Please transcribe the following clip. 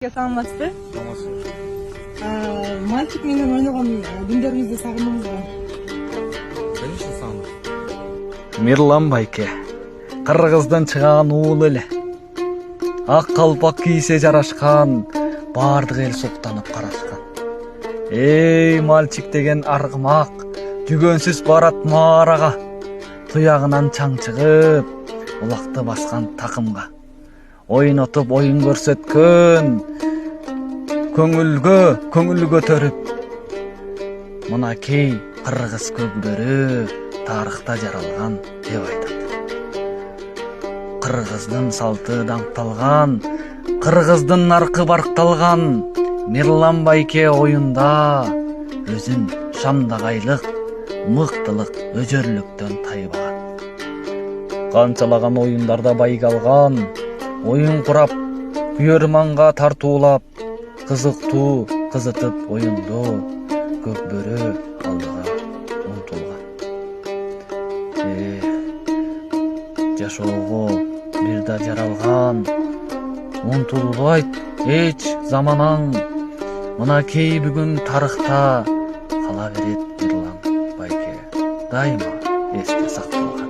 Саламатсызбы? Саламатсызбы. Мальчик менен ойногон күндөрүңүздү сагындыңызбы? Конечно, сагындык. Мирлан байке, Кыргыздан чыган уул эле. Ак калпак кийсе жарашкан, бардык эл суктанып карашкан. Эй, мальчик деген аргымак, жүгөнсүз барат маарага. Туягынан чаң чыгып, улакты баскан такымга. Ойнотуп оюн көрсөткөн, көңүл көтөрүп. Мынакей кыргыз көкбөрү тарыхта жаралган деп айтат. Кыргыздын салты даңкталган, кыргыздын наркы баркталган. Мирлан байке оюнда өзүн шамдагайлык, мыктылык, өжөрлүктөн тайбаган. Канчалаган оюндарда байгалган, оюн курап, күйөрманга тартуулап, кызыктуу кызытып оюнду көкбөрү алдыга умтулган. Жашоого бир да жаралган, умтулбайт эч заманаң. Мынакей бүгүн тарыхта кала берет Мирлан байке, дайыма эсте сакталган.